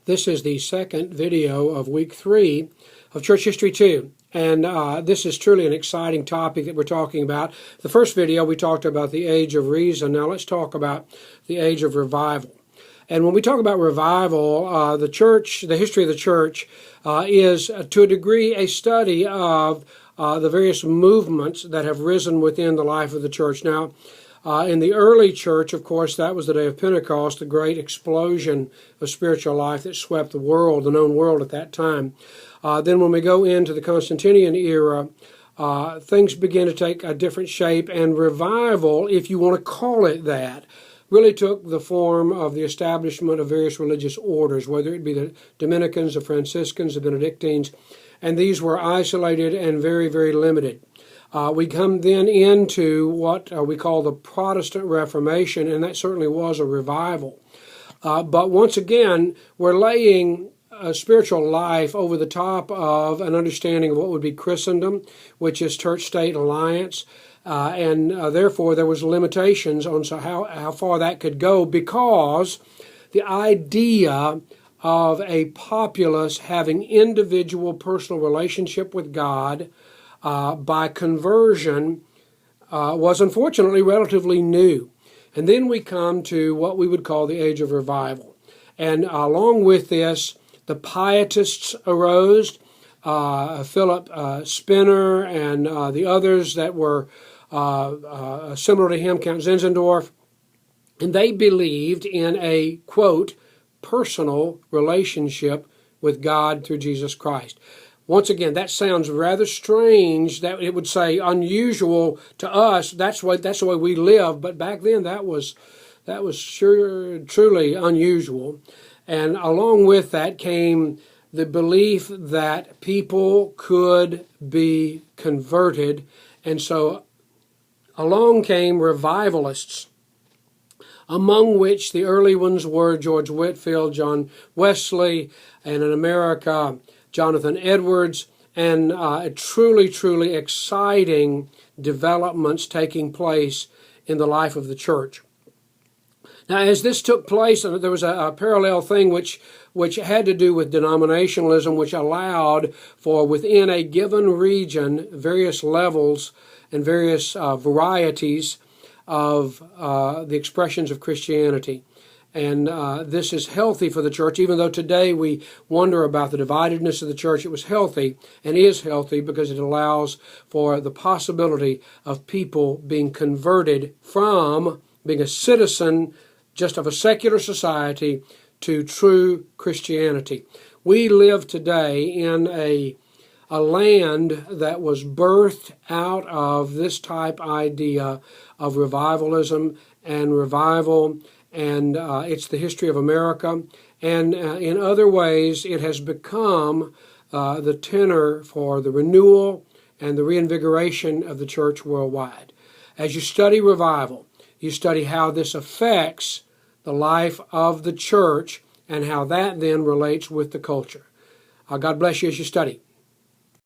This is the second video of week 3 of Church History 2. And this is truly an exciting topic that we're talking about. The first video we talked about the age of reason. Now let's talk about the age of revival. And when we talk about revival, the history of the church is to a degree a study of the various movements that have risen within the life of the church. Now, in the early church, of course, that was the day of Pentecost, the great explosion of spiritual life that swept the world, the known world at that time. Then when we go into the Constantinian era, things begin to take a different shape, and revival, if you want to call it that, really took the form of the establishment of various religious orders, whether it be the Dominicans, the Franciscans, the Benedictines, and these were isolated and very, very limited. We come then into what we call the Protestant Reformation, and that certainly was a revival. But once again, we're laying a spiritual life over the top of an understanding of what would be Christendom, which is church-state alliance, and therefore there was limitations on how far that could go, because the idea of a populace having individual personal relationship with God by conversion was unfortunately relatively new. And then we come to what we would call the age of revival. And along with this, the Pietists arose, Philip Spener and the others that were similar to him, Count Zinzendorf, and they believed in a, quote, personal relationship with God through Jesus Christ. Once again, that sounds rather strange, that it would say unusual to us. That's the way we live. But back then, that was sure truly unusual. And along with that came the belief that people could be converted. And so along came revivalists, among which the early ones were George Whitefield, John Wesley, and in America, Jonathan Edwards, and truly, truly exciting developments taking place in the life of the church. Now, as this took place, there was a parallel thing which had to do with denominationalism, which allowed for within a given region various levels and various varieties of the expressions of Christianity. And this is healthy for the church, even though today we wonder about the dividedness of the church. It was healthy and is healthy because it allows for the possibility of people being converted from being a citizen just of a secular society to true Christianity. We live today in a land that was birthed out of this type idea of revivalism and revival, and it's the history of America. And in other ways, it has become the tenor for the renewal and the reinvigoration of the church worldwide. As you study revival, you study how this affects the life of the church and how that then relates with the culture. God bless you as you study.